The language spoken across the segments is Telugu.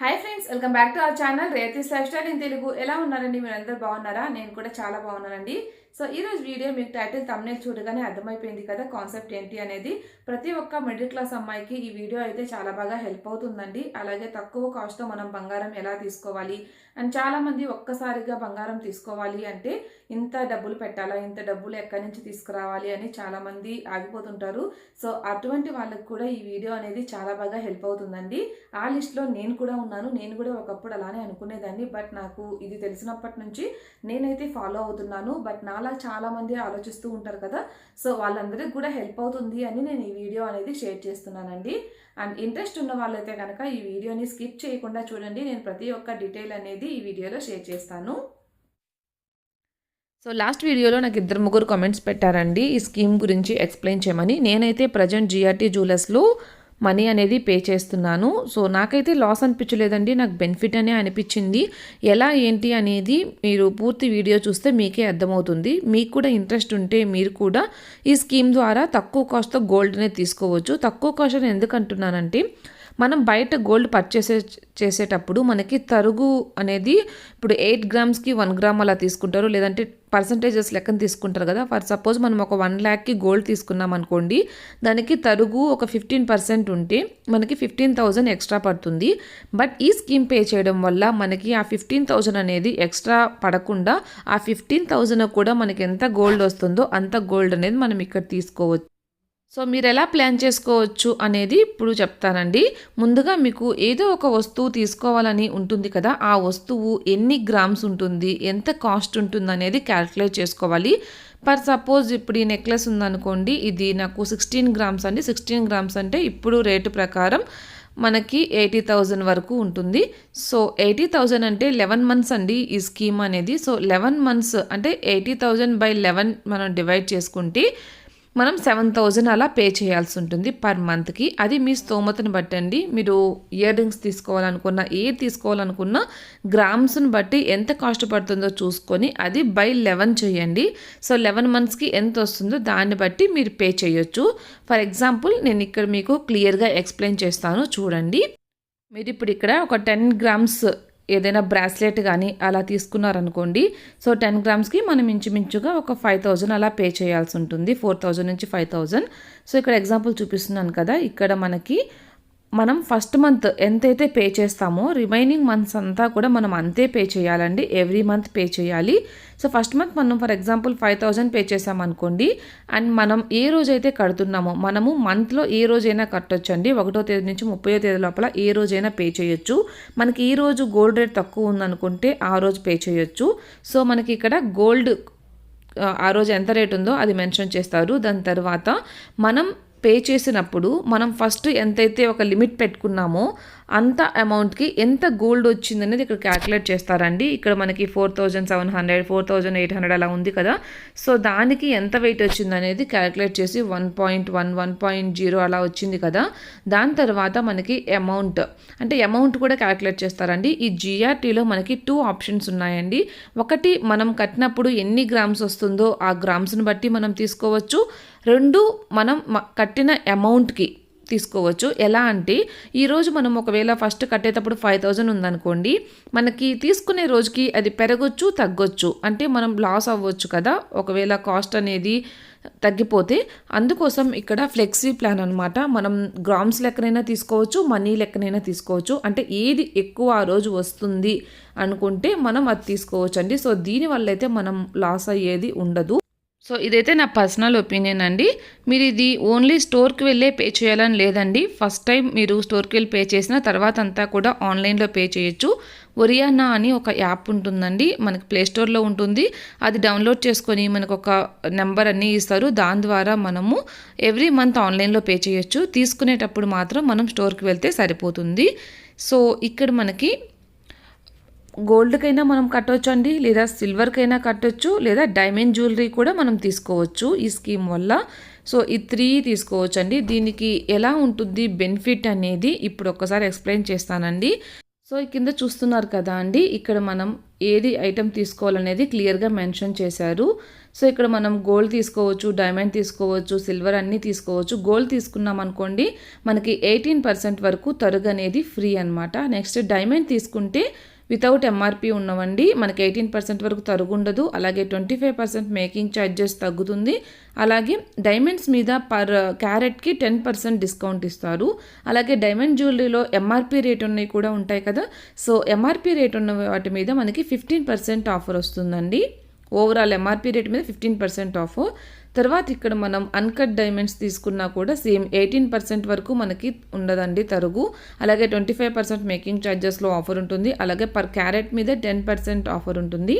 Hi friends, welcome back to our channel రేతిస్ లైఫ్ స్టైల్ ఇన్ తెలుగు. ఎలా ఉన్నారండి? మీరు అందరూ బాగున్నారా? నేను కూడా చాలా బాగున్నానండి. సో ఈ రోజు వీడియో మీకు టైటిల్ థంబ్నెయిల్ చూడగానే అర్థమైపోయింది కదా కాన్సెప్ట్ ఏంటి అనేది. ప్రతి ఒక్క మిడిల్ క్లాస్ అమ్మాయికి ఈ వీడియో అయితే చాలా బాగా హెల్ప్ అవుతుందండి. అలాగే తక్కువ కాస్ట్తో మనం బంగారం ఎలా తీసుకోవాలి అండ్ చాలా మంది ఒక్కసారిగా బంగారం తీసుకోవాలి అంటే ఇంత డబ్బులు పెట్టాలా, ఇంత డబ్బులు ఎక్కడి నుంచి తీసుకురావాలి అని చాలా మంది ఆగిపోతుంటారు. సో అటువంటి వాళ్ళకి కూడా ఈ వీడియో అనేది చాలా బాగా హెల్ప్ అవుతుందండి. ఆ లిస్ట్లో నేను కూడా ఉన్నాను. నేను కూడా ఒకప్పుడు అలానే అనుకునేదాన్ని. బట్ నాకు ఇది తెలిసినప్పటి నుంచి నేనైతే ఫాలో అవుతున్నాను. బట్ నాలా చాలా మంది ఆలోచిస్తూ ఉంటారు కదా, సో వాళ్ళందరికీ కూడా హెల్ప్ అవుతుంది అని నేను ఈ వీడియో అనేది షేర్ చేస్తున్నానండి. అండ్ ఇంట్రెస్ట్ ఉన్న వాళ్ళైతే కనుక ఈ వీడియోని స్కిప్ చేయకుండా చూడండి. నేను ప్రతి ఒక్క డీటెయిల్ అనేది ఈ వీడియోలో షేర్ చేస్తాను. సో లాస్ట్ వీడియోలో నాకు 2-3 కామెంట్స్ పెట్టారండి ఈ స్కీమ్ గురించి ఎక్స్ప్లెయిన్ చేయమని. నేనైతే ప్రజెంట్ జిఆర్టీ జ్యువెలర్స్లో మనీ అనేది పే చేస్తున్నాను. సో నాకైతే లాస్ అనిపించలేదండి, నాకు బెనిఫిట్ అనే అనిపించింది. ఎలా ఏంటి అనేది మీరు పూర్తి వీడియో చూస్తే మీకే అర్థమవుతుంది. మీకు కూడా ఇంట్రెస్ట్ ఉంటే మీరు కూడా ఈ స్కీమ్ ద్వారా తక్కువ కాస్ట్తో గోల్డ్ అనేది తీసుకోవచ్చు. తక్కువ కాస్ట్ అని ఎందుకు అంటున్నానంటే, మనం బయట గోల్డ్ పర్చేస్ చేసేటప్పుడు మనకి తరుగు అనేది ఇప్పుడు 8 గ్రామ్స్కి 1 గ్రామ్ అలా తీసుకుంటారు, లేదంటే పర్సంటేజెస్ లెక్కన తీసుకుంటారు కదా. ఫర్ సపోజ్ మనం ఒక 1 లాక్కి గోల్డ్ తీసుకున్నాం అనుకోండి, దానికి తరుగు ఒక 15% ఉంటే మనకి 15,000 ఎక్స్ట్రా పడుతుంది. బట్ ఈ స్కీమ్ పే చేయడం వల్ల మనకి ఆ 15,000 అనేది ఎక్స్ట్రా పడకుండా ఆ 15,000 కూడా మనకి ఎంత గోల్డ్ వస్తుందో అంత గోల్డ్ అనేది మనం ఇక్కడ తీసుకోవచ్చు. సో మీరు ఎలా ప్లాన్ చేసుకోవచ్చు అనేది ఇప్పుడు చెప్తానండి. ముందుగా మీకు ఏదో ఒక వస్తువు తీసుకోవాలని ఉంటుంది కదా, ఆ వస్తువు ఎన్ని గ్రామ్స్ ఉంటుంది, ఎంత కాస్ట్ ఉంటుంది అనేది క్యాల్కులేట్ చేసుకోవాలి. ఫర్ సపోజ్ ఇప్పుడు ఈ నెక్లెస్ ఉందనుకోండి, ఇది నాకు 16 గ్రామ్స్ అండి. 16 గ్రామ్స్ అంటే ఇప్పుడు రేటు ప్రకారం మనకి 80,000 వరకు ఉంటుంది. సో 80,000 అంటే 11 మంత్స్ అండి ఈ స్కీమ్ అనేది. సో 11 మంత్స్ అంటే 80,000 బై 11 మనం డివైడ్ చేసుకుంటే మనం 7,000 అలా పే చేయాల్సి ఉంటుంది పర్ మంత్కి. అది మీ స్తోమతను బట్టండి. మీరు ఇయర్ రింగ్స్ తీసుకోవాలనుకున్నా, ఏది తీసుకోవాలనుకున్నా గ్రామ్స్ని బట్టి ఎంత కాస్ట్ పడుతుందో చూసుకొని అది బై 11 చేయండి. సో 11 మంత్స్కి ఎంత వస్తుందో దాన్ని బట్టి మీరు పే చేయొచ్చు. ఫర్ ఎగ్జాంపుల్ నేను ఇక్కడ మీకు క్లియర్గా ఎక్స్ప్లెయిన్ చేస్తాను చూడండి. మీరు ఇప్పుడు ఇక్కడ ఒక 10 గ్రామ్స్ ఏదైనా బ్రాస్లెట్ కానీ అలా తీసుకున్నారనుకోండి, సో 10 గ్రామ్స్కి మనం ఇంచుమించుగా ఒక 5,000 అలా పే చేయాల్సి ఉంటుంది. 4,000 నుంచి 5,000. సో ఇక్కడ ఎగ్జాంపుల్ చూపిస్తున్నాను కదా, ఇక్కడ మనం ఫస్ట్ మంత్ ఎంతైతే పే చేస్తామో రిమైనింగ్ మంత్స్ అంతా కూడా మనం అంతే పే చేయాలండి. ఎవ్రీ మంత్ పే చేయాలి. సో ఫస్ట్ మంత్ మనం ఫర్ ఎగ్జాంపుల్ 5,000 పే చేసామనుకోండి, అండ్ మనం ఏ రోజైతే కడుతున్నామో మనము మంత్లో ఏ రోజైనా కట్టొచ్చండి. 1వ తేదీ నుంచి 30వ తేదీ లోపల ఏ రోజైనా పే చేయొచ్చు. మనకి ఈ రోజు గోల్డ్ రేట్ తక్కువ ఉందనుకుంటే ఆ రోజు పే చేయొచ్చు. సో మనకి ఇక్కడ గోల్డ్ ఆ రోజు ఎంత రేట్ ఉందో అది మెన్షన్ చేస్తారు. దాని తర్వాత మనం పే చేసినప్పుడు మనం ఫస్ట్ ఎంతైతే ఒక లిమిట్ పెట్టుకున్నామో అంత అమౌంట్కి ఎంత గోల్డ్ వచ్చిందనేది ఇక్కడ క్యాల్కులేట్ చేస్తారండి. ఇక్కడ మనకి 4,700, 4,800 అలా ఉంది కదా. సో దానికి ఎంత వెయిట్ వచ్చిందనేది క్యాల్కులేట్ చేసి 1.1, 1.0 అలా వచ్చింది కదా. దాని తర్వాత మనకి అమౌంట్ కూడా క్యాల్కులేట్ చేస్తారండి. ఈ జిఆర్టీలో మనకి 2 ఆప్షన్స్ ఉన్నాయండి. ఒకటి మనం కట్టినప్పుడు ఎన్ని గ్రామ్స్ వస్తుందో ఆ గ్రామ్స్ని బట్టి మనం తీసుకోవచ్చు. 2 మనం కట్టిన అమౌంట్కి తీసుకోవచ్చు. ఎలా అంటే ఈరోజు మనం ఒకవేళ ఫస్ట్ కట్టేటప్పుడు 5,000 ఉందనుకోండి, మనకి తీసుకునే రోజుకి అది పెరగొచ్చు తగ్గొచ్చు, అంటే మనం లాస్ అవ్వచ్చు కదా ఒకవేళ కాస్ట్ అనేది తగ్గిపోతే. అందుకోసం ఇక్కడ ఫ్లెక్సీ ప్లాన్ అనమాట. మనం గ్రామ్స్ లెక్కనైనా తీసుకోవచ్చు, మనీ లెక్కనైనా తీసుకోవచ్చు. అంటే ఏది ఎక్కువ ఆ రోజు వస్తుంది అనుకుంటే మనం అది తీసుకోవచ్చు అండి. సో దీనివల్ల అయితే మనం లాస్ అయ్యేది ఉండదు. సో ఇదైతే నా పర్సనల్ ఒపీనియన్ అండి. మీరు ఇది ఓన్లీ స్టోర్కి వెళ్ళే పే చేయాలని లేదండి. ఫస్ట్ టైం మీరు స్టోర్కి వెళ్ళి పే చేసిన తర్వాత అంతా కూడా ఆన్లైన్లో పే చేయొచ్చు. ఒరియానా అని ఒక యాప్ ఉంటుందండి, మనకి ప్లేస్టోర్లో ఉంటుంది. అది డౌన్లోడ్ చేసుకొని మనకు ఒక నెంబర్ అన్నీ ఇస్తారు. దాని ద్వారా మనము ఎవ్రీ మంత్ ఆన్లైన్లో పే చేయొచ్చు. తీసుకునేటప్పుడు మాత్రం మనం స్టోర్కి వెళ్తే సరిపోతుంది. సో ఇక్కడ మనకి గోల్డ్కైనా మనం కట్టవచ్చు అండి, లేదా సిల్వర్కైనా కట్టొచ్చు, లేదా డైమండ్ జ్యువెలరీ కూడా మనం తీసుకోవచ్చు ఈ స్కీమ్ వల్ల. సో ఈ 3 తీసుకోవచ్చు అండి. దీనికి ఎలా ఉంటుంది బెనిఫిట్ అనేది ఇప్పుడు ఒక్కసారి ఎక్స్ప్లెయిన్ చేస్తానండి. సో ఈ కింద చూస్తున్నారు కదా అండి, ఇక్కడ మనం ఏది ఐటెం తీసుకోవాలనేది క్లియర్గా మెన్షన్ చేశారు. సో ఇక్కడ మనం గోల్డ్ తీసుకోవచ్చు, డైమండ్ తీసుకోవచ్చు, సిల్వర్ అన్నీ తీసుకోవచ్చు. గోల్డ్ తీసుకున్నాం అనుకోండి మనకి 18% వరకు తరుగు అనేది ఫ్రీ అనమాట. నెక్స్ట్ డైమండ్ తీసుకుంటే వితౌట్ ఎంఆర్పి ఉన్నవండి మనకి 18% వరకు తరుగు ఉండదు. అలాగే 25% మేకింగ్ ఛార్జెస్ తగ్గుతుంది. అలాగే డైమండ్స్ మీద పర్ క్యారెట్కి 10% డిస్కౌంట్ ఇస్తారు. అలాగే డైమండ్ జ్యువెలరీలో ఎంఆర్పి రేట్ ఉన్నవి కూడా ఉంటాయి కదా. సో ఎంఆర్పి రేట్ ఉన్న వాటి మీద మనకి 15% ఆఫర్ వస్తుందండి. ఓవరాల్ ఎంఆర్పి రేట్ మీద 15% ఆఫ్. తర్వాత ఇక్కడ మనం అన్కట్ డైమండ్స్ తీసుకున్నా కూడా సేమ్ 18% వరకు మనకి ఉండదండి తరుగు. అలాగే 25% మేకింగ్ ఛార్జెస్లో ఆఫర్ ఉంటుంది. అలాగే పర్ క్యారెట్ మీద 10% ఆఫర్ ఉంటుంది.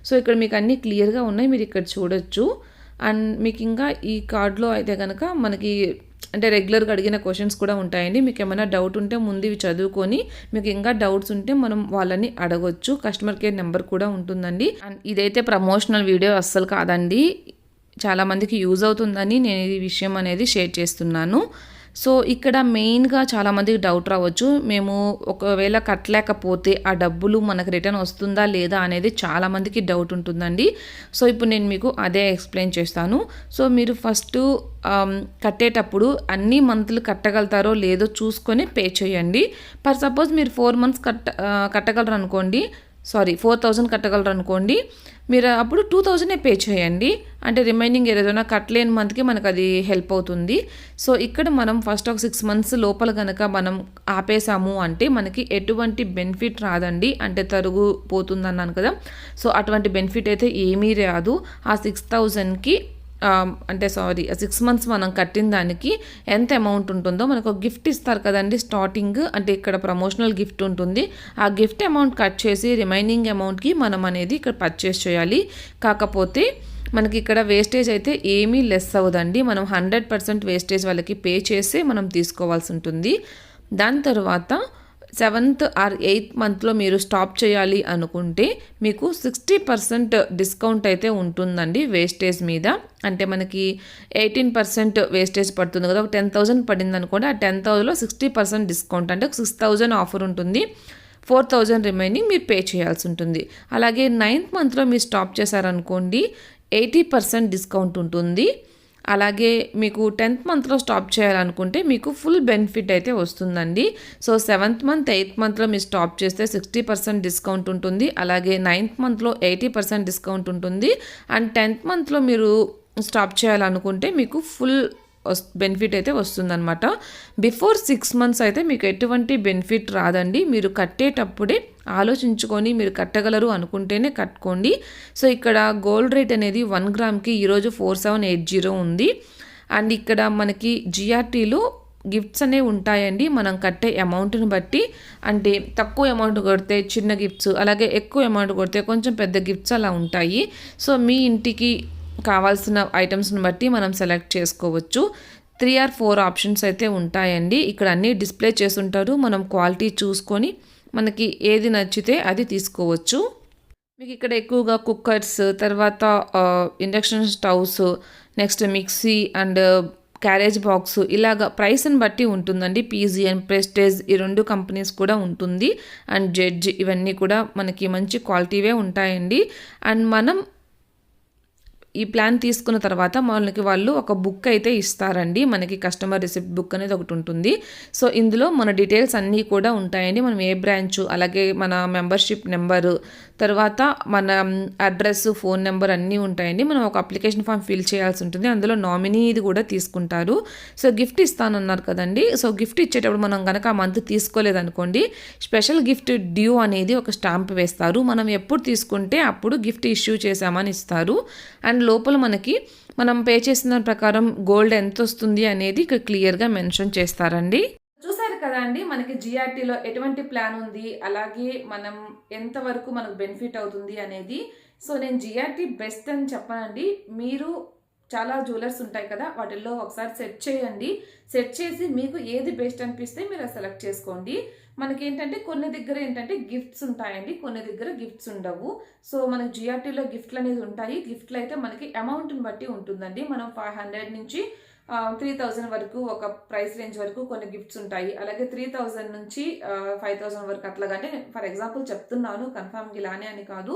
సో ఇక్కడ మీకు అన్నీ క్లియర్గా ఉన్నాయి, మీరు ఇక్కడ చూడొచ్చు. అండ్ మీకు ఇంకా ఈ కార్డ్లో అయితే కనుక మనకి అంటే రెగ్యులర్గా అడిగిన క్వశ్చన్స్ కూడా ఉంటాయండి. మీకు ఏమైనా డౌట్ ఉంటే ముందు ఇవి చదువుకొని మీకు ఇంకా డౌట్స్ ఉంటే మనం వాళ్ళని అడగొచ్చు. కస్టమర్ కేర్ నెంబర్ కూడా ఉంటుందండి. అండ్ ఇదైతే ప్రమోషనల్ వీడియో అస్సలు కాదండి, చాలామందికి యూజ్ అవుతుందని నేను ఈ విషయం అనేది షేర్ చేస్తున్నాను. సో ఇక్కడ మెయిన్గా చాలామందికి డౌట్ రావచ్చు, మేము ఒకవేళ కట్టలేకపోతే ఆ డబ్బులు మనకు రిటర్న్ వస్తుందా లేదా అనేది చాలామందికి డౌట్ ఉంటుందండి. సో ఇప్పుడు నేను మీకు అదే ఎక్స్ప్లెయిన్ చేస్తాను. సో మీరు ఫస్ట్ కట్టేటప్పుడు అన్ని మంత్లు కట్టగలుగుతారో లేదో చూసుకొని పే చేయండి. ఫర్ సపోజ్ మీరు 4 మంత్స్ కట్టగలరు అనుకోండి, 4,000 కట్టగలరు అనుకోండి, మీరు అప్పుడు 2,000 పే చేయండి. అంటే రిమైనింగ్ ఏదైనా కట్టలేని మంత్కి మనకు అది హెల్ప్ అవుతుంది. సో ఇక్కడ మనం ఫస్ట్ ఒక 6 మంత్స్ లోపల కనుక మనం ఆపేసాము అంటే మనకి ఎటువంటి బెనిఫిట్ రాదండి. అంటే తరుగు పోతుంది అన్నాను కదా, సో అటువంటి బెనిఫిట్ అయితే ఏమీ రాదు. ఆ 6,000కి అంటే 6 మంత్స్ మనం కట్టిన దానికి ఎంత అమౌంట్ ఉంటుందో మనకు ఒక గిఫ్ట్ ఇస్తారు కదండి స్టార్టింగ్, అంటే ఇక్కడ ప్రమోషనల్ గిఫ్ట్ ఉంటుంది. ఆ గిఫ్ట్ అమౌంట్ కట్ చేసి రిమైనింగ్ అమౌంట్కి మనం అనేది ఇక్కడ పర్చేస్ చేయాలి. కాకపోతే మనకి ఇక్కడ వేస్టేజ్ అయితే ఏమీ లెస్ అవ్వదండి. మనం 100% వేస్టేజ్ వాళ్ళకి పే చేసి మనం తీసుకోవాల్సి ఉంటుంది. దాని తర్వాత 7th or 8th మంత్లో మీరు స్టాప్ చేయాలి అనుకుంటే మీకు 60% డిస్కౌంట్ అయితే ఉంటుందండి వేస్టేజ్ మీద. అంటే మనకి 18% వేస్టేజ్ పడుతుంది కదా, ఒక 10,000 పడింది అనుకోండి, ఆ 10,000లో 60% డిస్కౌంట్ అంటే 6,000 ఆఫర్ ఉంటుంది. 4,000 రిమైనింగ్ మీరు పే చేయాల్సి ఉంటుంది. అలాగే 9th మంత్లో మీరు స్టాప్ చేశారనుకోండి 80% డిస్కౌంట్ ఉంటుంది. అలాగే మీకు 10th మంత్లో స్టాప్ చేయాలనుకుంటే మీకు ఫుల్ బెనిఫిట్ అయితే వస్తుందండి. సో 7th మంత్ 8th మంత్లో మీరు స్టాప్ చేస్తే 60% డిస్కౌంట్ ఉంటుంది. అలాగే 9th మంత్లో 80% డిస్కౌంట్ ఉంటుంది. అండ్ 10th మంత్లో మీరు స్టాప్ చేయాలనుకుంటే మీకు ఫుల్ బెనిఫిట్ అయితే వస్తుందన్నమాట. బిఫోర్ 6 మంత్స్ అయితే మీకు ఎటువంటి బెనిఫిట్ రాదండి. మీరు కట్టేటప్పుడే ఆలోచించుకొని మీరు కట్టగలరు అనుకుంటేనే కట్టుకోండి. సో ఇక్కడ గోల్డ్ రేట్ అనేది 1 గ్రామ్కి ఈరోజు 4780 ఉంది. అండ్ ఇక్కడ మనకి జిఆర్టీలో గిఫ్ట్స్ అనేవి ఉంటాయండి మనం కట్టే అమౌంట్ని బట్టి. అంటే తక్కువ అమౌంట్ కొడితే చిన్న గిఫ్ట్స్, అలాగే ఎక్కువ అమౌంట్ కొడితే కొంచెం పెద్ద గిఫ్ట్స్ అలా ఉంటాయి. సో మీ ఇంటికి కావాల్సిన ఐటమ్స్ని బట్టి మనం సెలెక్ట్ చేసుకోవచ్చు. 3 or 4 ఆప్షన్స్ అయితే ఉంటాయండి. ఇక్కడ అన్నీ డిస్ప్లే చేసి ఉంటారు. మనం క్వాలిటీ చూసుకొని మనకి ఏది నచ్చితే అది తీసుకోవచ్చు. మీకు ఇక్కడ ఎక్కువగా కుక్కర్స్, తర్వాత induction stoves, next mixie and carriage box ఇలాగ ప్రైస్ని బట్టి ఉంటుందండి. పీజీఎన్, ప్రెస్టేజ్ ఈ 2 కంపెనీస్ కూడా ఉంటుంది. అండ్ జడ్జ్ ఇవన్నీ కూడా మనకి మంచి క్వాలిటీవే ఉంటాయండి. అండ్ మనం ఈ ప్లాన్ తీసుకున్న తర్వాత మనకి వాళ్ళు ఒక బుక్ అయితే ఇస్తారండి. మనకి కస్టమర్ రిసిప్ట్ బుక్ అనేది ఒకటి ఉంటుంది. సో ఇందులో మన డీటెయిల్స్ అన్నీ కూడా ఉంటాయండి. మనం ఏ బ్రాంచ్, అలాగే మన మెంబర్షిప్ నెంబరు, తర్వాత మన అడ్రస్, ఫోన్ నెంబర్ అన్నీ ఉంటాయండి. మనం ఒక అప్లికేషన్ ఫామ్ ఫిల్ చేయాల్సి ఉంటుంది. అందులో నామినీ ఇది కూడా తీసుకుంటారు. సో గిఫ్ట్ ఇస్తానన్నారు కదండి, సో గిఫ్ట్ ఇచ్చేటప్పుడు మనం కనుక ఆ మంత్ తీసుకోలేదనుకోండి స్పెషల్ గిఫ్ట్ డ్యూ అనేది ఒక స్టాంప్ వేస్తారు. మనం ఎప్పుడు తీసుకుంటే అప్పుడు గిఫ్ట్ ఇష్యూ చేసామని ఇస్తారు. అండ్ లోపల మనకి మనం పే చేసిన దాని ప్రకారం గోల్డ్ ఎంత వస్తుంది అనేది ఇక్కడ క్లియర్గా మెన్షన్ చేస్తారండి. చూసారు కదా అండి మనకి జిఆర్టీలో ఎటువంటి ప్లాన్ ఉంది, అలాగే మనం ఎంతవరకు మనకు బెనిఫిట్ అవుతుంది అనేది. సో నేను జిఆర్టీ బెస్ట్ అని చెప్పనండి. మీరు చాలా జ్యువెలర్స్ ఉంటాయి కదా, వాటిల్లో ఒకసారి సెట్ చేయండి. సెట్ చేసి మీకు ఏది బెస్ట్ అనిపిస్తే మీరు సెలెక్ట్ చేసుకోండి. మనకేంటంటే కొన్ని దగ్గర ఏంటంటే గిఫ్ట్స్ ఉంటాయండి, కొన్ని దగ్గర గిఫ్ట్స్ ఉండవు. సో మనకి జిఆర్టీలో గిఫ్ట్లు అనేది ఉంటాయి. గిఫ్ట్లు అయితే మనకి అమౌంట్ని బట్టి ఉంటుందండి. మనం 500 నుంచి 3000 వరకు ఒక ప్రైస్ రేంజ్ వరకు కొన్ని గిఫ్ట్స్ ఉంటాయి. అలాగే 3000 నుంచి 5000 వరకు అట్లాగంటే ఫర్ ఎగ్జాంపుల్ చెప్తున్నాను, కన్ఫర్మ్గా ఇలానే అని కాదు.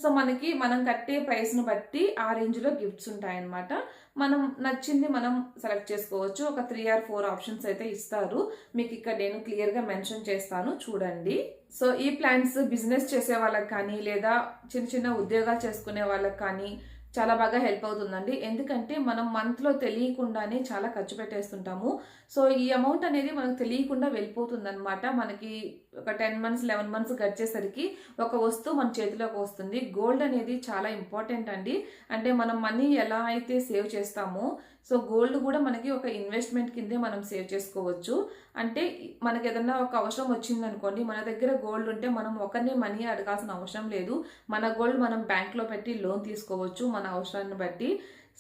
సో మనకి మనం కట్టే ప్రైస్ను బట్టి ఆ రేంజ్లో గిఫ్ట్స్ ఉంటాయన్నమాట. మనం నచ్చింది మనం సెలెక్ట్ చేసుకోవచ్చు. ఒక 3 or 4 ఆప్షన్స్ అయితే ఇస్తారు. మీకు ఇక్కడ నేను క్లియర్గా మెన్షన్ చేస్తాను, చూడండి. సో ఈ ప్లాన్స్ బిజినెస్ చేసే వాళ్ళకి కానీ లేదా చిన్న చిన్న ఉద్యోగాలు చేసుకునే వాళ్ళకి కానీ చాలా బాగా హెల్ప్ అవుతుందండి. ఎందుకంటే మనం మంత్లో తెలియకుండానే చాలా ఖర్చు పెట్టేస్తుంటాము. సో ఈ అమౌంట్ అనేది మనకు తెలియకుండా వెళ్ళిపోతుంది అనమాట. మనకి ఒక 10 months 11 months గడిచేసరికి ఒక వస్తువు మన చేతిలోకి వస్తుంది. గోల్డ్ అనేది చాలా ఇంపార్టెంట్ అండి. అంటే మనం మనీ ఎలా అయితే సేవ్ చేస్తామో సో గోల్డ్ కూడా మనకి ఒక ఇన్వెస్ట్మెంట్ కిందే మనం సేవ్ చేసుకోవచ్చు. అంటే మనకి ఏదన్నా ఒక అవసరం వచ్చింది అనుకోండి, మన దగ్గర గోల్డ్ ఉంటే మనం ఒకరిని మనీ అడగాల్సిన అవసరం లేదు. మన గోల్డ్ మనం బ్యాంక్లో పెట్టి లోన్ తీసుకోవచ్చు మన అవసరాన్ని బట్టి.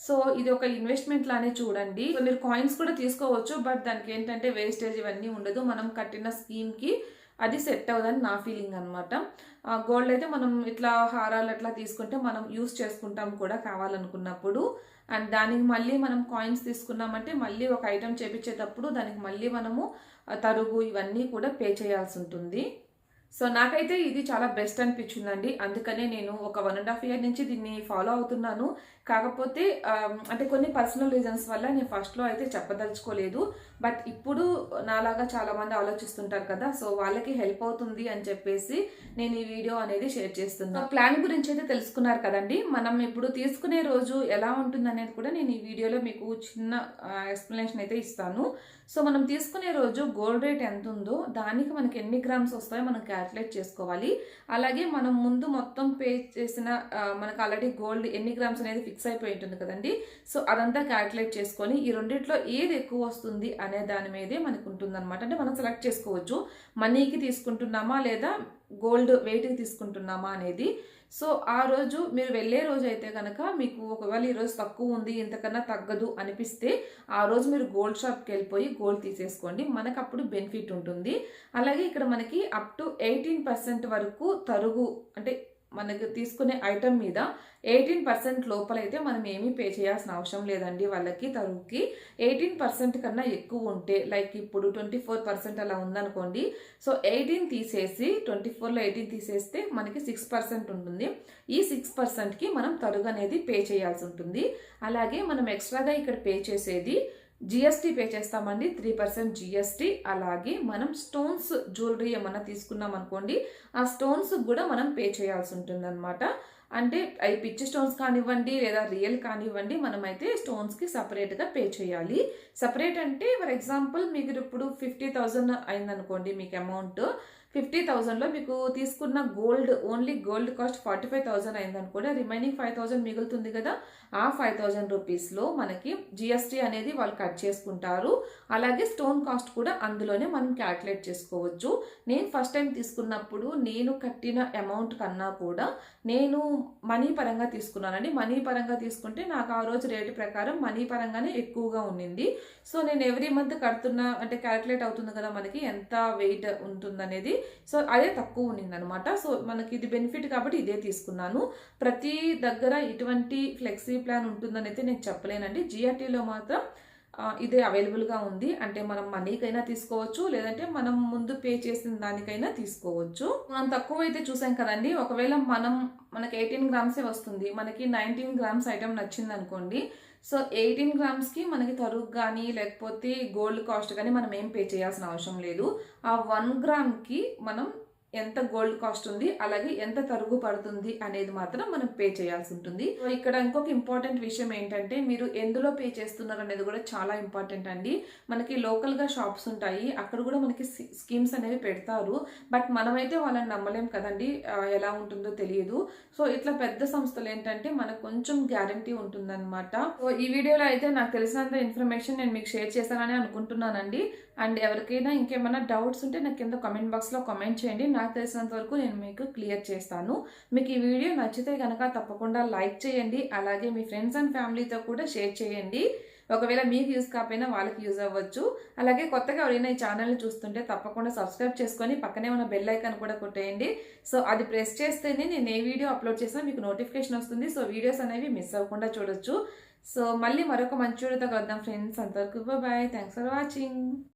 సో ఇది ఒక ఇన్వెస్ట్మెంట్ లానే చూడండి. సో మీరు కాయిన్స్ కూడా తీసుకోవచ్చు, బట్ దానికి ఏంటంటే వేస్టేజ్ ఇవన్నీ ఉండదు. మనం కట్టిన స్కీమ్కి అది సెట్ అవ్వదని నా ఫీలింగ్ అనమాట. గోల్డ్ అయితే మనం ఇట్లా హారాలు అట్లా తీసుకుంటే మనం యూస్ చేసుకుంటాం కూడా కావాలనుకున్నప్పుడు. అండ్ దానికి మళ్ళీ మనం కాయిన్స్ తీసుకున్నామంటే మళ్ళీ ఒక ఐటెం చేపించేటప్పుడు దానికి మళ్ళీ మనము తరుగు ఇవన్నీ కూడా పే చేయాల్సి ఉంటుంది. సో నాకైతే ఇది చాలా బెస్ట్ అనిపించిందండి. అందుకనే నేను ఒక 1.5 year నుంచి దీన్ని ఫాలో అవుతున్నాను. కాకపోతే అంటే కొన్ని పర్సనల్ రీజన్స్ వల్ల నేను ఫస్ట్లో అయితే చెప్పదలుచుకోలేదు. బట్ ఇప్పుడు నాలాగా చాలా మంది ఆలోచిస్తుంటారు కదా, సో వాళ్ళకి హెల్ప్ అవుతుంది అని చెప్పేసి నేను ఈ వీడియో అనేది షేర్ చేస్తున్నాను. ప్లాన్ గురించి అయితే తెలుసుకున్నారు కదండి. మనం ఇప్పుడు తీసుకునే రోజు ఎలా ఉంటుంది అనేది కూడా నేను ఈ వీడియోలో మీకు చిన్న ఎక్స్ప్లెనేషన్ అయితే ఇస్తాను. సో మనం తీసుకునే రోజు గోల్డ్ రేట్ ఎంత ఉందో దానికి మనకి ఎన్ని గ్రామ్స్ వస్తాయో మనం క్యాల్కులేట్ చేసుకోవాలి. అలాగే మనం ముందు మొత్తం పే చేసిన మనకు ఆల్రెడీ గోల్డ్ ఎన్ని గ్రామ్స్ అనేది ఫిక్స్ అయిపోయి ఉంటుంది కదండి. సో అదంతా క్యాల్కులేట్ చేసుకొని ఈ రెండిట్లో ఏది ఎక్కువ వస్తుంది అనే దాని మీదే మనకు ఉంటుంది అనమాట. అంటే మనం సెలెక్ట్ చేసుకోవచ్చు మనీకి తీసుకుంటున్నామా లేదా గోల్డ్ వెయిట్కి తీసుకుంటున్నామా అనేది. సో ఆ రోజు మీరు వెళ్ళే రోజు అయితే కనుక మీకు ఒకవేళ ఈరోజు తక్కువ ఉంది ఇంతకన్నా తగ్గదు అనిపిస్తే ఆ రోజు మీరు గోల్డ్ షాప్కి వెళ్ళిపోయి గోల్డ్ తీసేసుకోండి, మనకు అప్పుడు బెనిఫిట్ ఉంటుంది. అలాగే ఇక్కడ మనకి అప్ టు 18% వరకు తరుగు, అంటే మనకు తీసుకునే ఐటమ్ మీద 18% లోపలైతే మనం ఏమీ పే చేయాల్సిన అవసరం లేదండి. వాళ్ళకి తరుగుకి 18% కన్నా ఎక్కువ ఉంటే, లైక్ ఇప్పుడు 24% అలా ఉందనుకోండి, సో 18 తీసేసి 24లో 18 తీసేస్తే మనకి 6% ఉంటుంది. ఈ 6%కి మనం తరుగు అనేది పే చేయాల్సి ఉంటుంది. అలాగే మనం ఎక్స్ట్రాగా ఇక్కడ పే చేసేది జిఎస్టీ పే చేస్తామండి, 3% జిఎస్టీ. అలాగే మనం స్టోన్స్ జ్యువెలరీ ఏమన్నా తీసుకున్నాం అనుకోండి, ఆ స్టోన్స్ కూడా మనం పే చేయాల్సి ఉంటుంది అనమాట. అంటే అవి పిచ్చి స్టోన్స్ కానివ్వండి లేదా రియల్ కానివ్వండి, మనమైతే స్టోన్స్కి సపరేట్గా పే చేయాలి. సపరేట్ అంటే ఫర్ ఎగ్జాంపుల్ మీకు ఇప్పుడు 50,000 అయిందనుకోండి మీకు అమౌంట్, 50,000లో మీకు తీసుకున్న గోల్డ్ ఓన్లీ గోల్డ్ కాస్ట్ 45,000 అయిందనుకోండి, రిమైనింగ్ 5,000 మిగులుతుంది కదా. ఆ 5,000 రూపీస్లో మనకి జిఎస్టీ అనేది వాళ్ళు కట్ చేసుకుంటారు. అలాగే స్టోన్ కాస్ట్ కూడా అందులోనే మనం క్యాల్కులేట్ చేసుకోవచ్చు. నేను ఫస్ట్ టైం తీసుకున్నప్పుడు నేను కట్టిన అమౌంట్ కన్నా కూడా నేను మనీ పరంగా తీసుకున్నానండి. మనీ పరంగా తీసుకుంటే నాకు ఆ రోజు రేటు ప్రకారం మనీ పరంగానే ఎక్కువగా ఉండింది. సో నేను ఎవ్రీ మంత్ కడుతున్నా అంటే క్యాల్కులేట్ అవుతుంది కదా మనకి ఎంత వెయిట్ ఉంటుందనేది. సో అదే తక్కువ ఉండింది అనమాట. సో మనకి ఇది బెనిఫిట్ కాబట్టి ఇదే తీసుకున్నాను. ప్రతి దగ్గర ఇటువంటి ఫ్లెక్సీ ప్లాన్ ఉంటుందని అయితే నేను చెప్పలేనండి. జిఆర్టీలో మాత్రం ఇదే అవైలబుల్గా ఉంది. అంటే మనం మనీకైనా తీసుకోవచ్చు, లేదంటే మనం ముందు పే చేసిన దానికైనా తీసుకోవచ్చు. మనం తక్కువ అయితే చూసాం కదండి. ఒకవేళ మనకి 18 గ్రామ్సే వస్తుంది, మనకి 19 గ్రామ్స్ ఐటమ్ నచ్చింది అనుకోండి, సో 18 గ్రామ్స్కి మనకి తరుగు కానీ లేకపోతే గోల్డ్ కాస్ట్ కానీ మనం ఏం పే చేయాల్సిన అవసరం లేదు. ఆ 1 గ్రామ్కి మనం ఎంత గోల్డ్ కాస్ట్ ఉంది అలాగే ఎంత తరుగు పడుతుంది అనేది మాత్రం మనం పే చేయాల్సి ఉంటుంది. సో ఇక్కడ ఇంకొక ఇంపార్టెంట్ విషయం ఏంటంటే మీరు ఎందులో పే చేస్తున్నారు అనేది కూడా చాలా ఇంపార్టెంట్ అండి. మనకి లోకల్గా షాప్స్ ఉంటాయి, అక్కడ కూడా మనకి స్కీమ్స్ అనేవి పెడతారు. బట్ మనమైతే వాళ్ళని నమ్మలేం కదండి, ఎలా ఉంటుందో తెలియదు. సో ఇట్లా పెద్ద సంస్థలు ఏంటంటే మనకు కొంచెం గ్యారంటీ ఉంటుందన్నమాట. సో ఈ వీడియోలో అయితే నాకు తెలిసినంత ఇన్ఫర్మేషన్ నేను మీకు షేర్ చేశానని అనుకుంటున్నానండి. అండ్ ఎవరికైనా ఇంకేమైనా డౌట్స్ ఉంటే నాకు కింద కామెంట్ బాక్స్లో కామెంట్ చేయండి. నాకు తెలిసినంత వరకు నేను మీకు క్లియర్ చేస్తాను. మీకు ఈ వీడియో నచ్చితే కనుక తప్పకుండా లైక్ చేయండి. అలాగే మీ ఫ్రెండ్స్ అండ్ ఫ్యామిలీతో కూడా షేర్ చేయండి. ఒకవేళ మీకు యూజ్ కాకపోయినా వాళ్ళకి యూజ్ అవ్వచ్చు. అలాగే కొత్తగా ఎవరైనా ఈ ఛానల్ని చూస్తుంటే తప్పకుండా సబ్స్క్రైబ్ చేసుకొని పక్కనే ఉన్న బెల్ ఐకాన్ కూడా కొట్టేయండి. సో అది ప్రెస్ చేస్తేనే నేను ఏ వీడియో అప్లోడ్ చేసినా మీకు నోటిఫికేషన్ వస్తుంది. సో వీడియోస్ అనేవి మిస్ అవ్వకుండా చూడొచ్చు. సో మళ్ళీ మరొక మంచి వీడియోతో కలుద్దాం ఫ్రెండ్స్. అంతవరకు బాయ్. Thanks for watching.